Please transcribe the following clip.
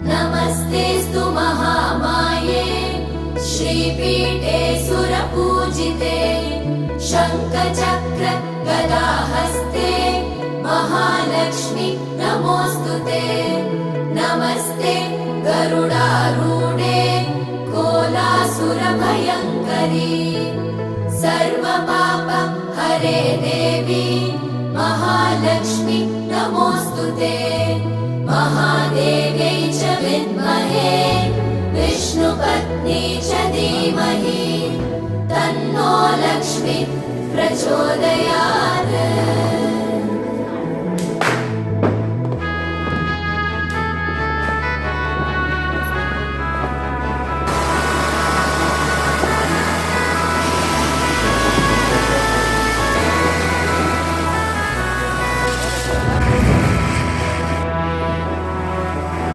नमस्तेऽस्तु महामाये श्रीपीठे सुरपूजिते शङ्खचक्र गदाहस्ते महालक्ष्मी नमोऽस्तुते। नमस्ते गरुडारूढे कोलासुरभयङ्करी सर्वपाप हरे देवी महालक्ष्मी नमोऽस्तुते। महादेव्यै च विद्महे विष्णुपत्नी च धीमहि तन्नो लक्ष्मी प्रचोदयात्।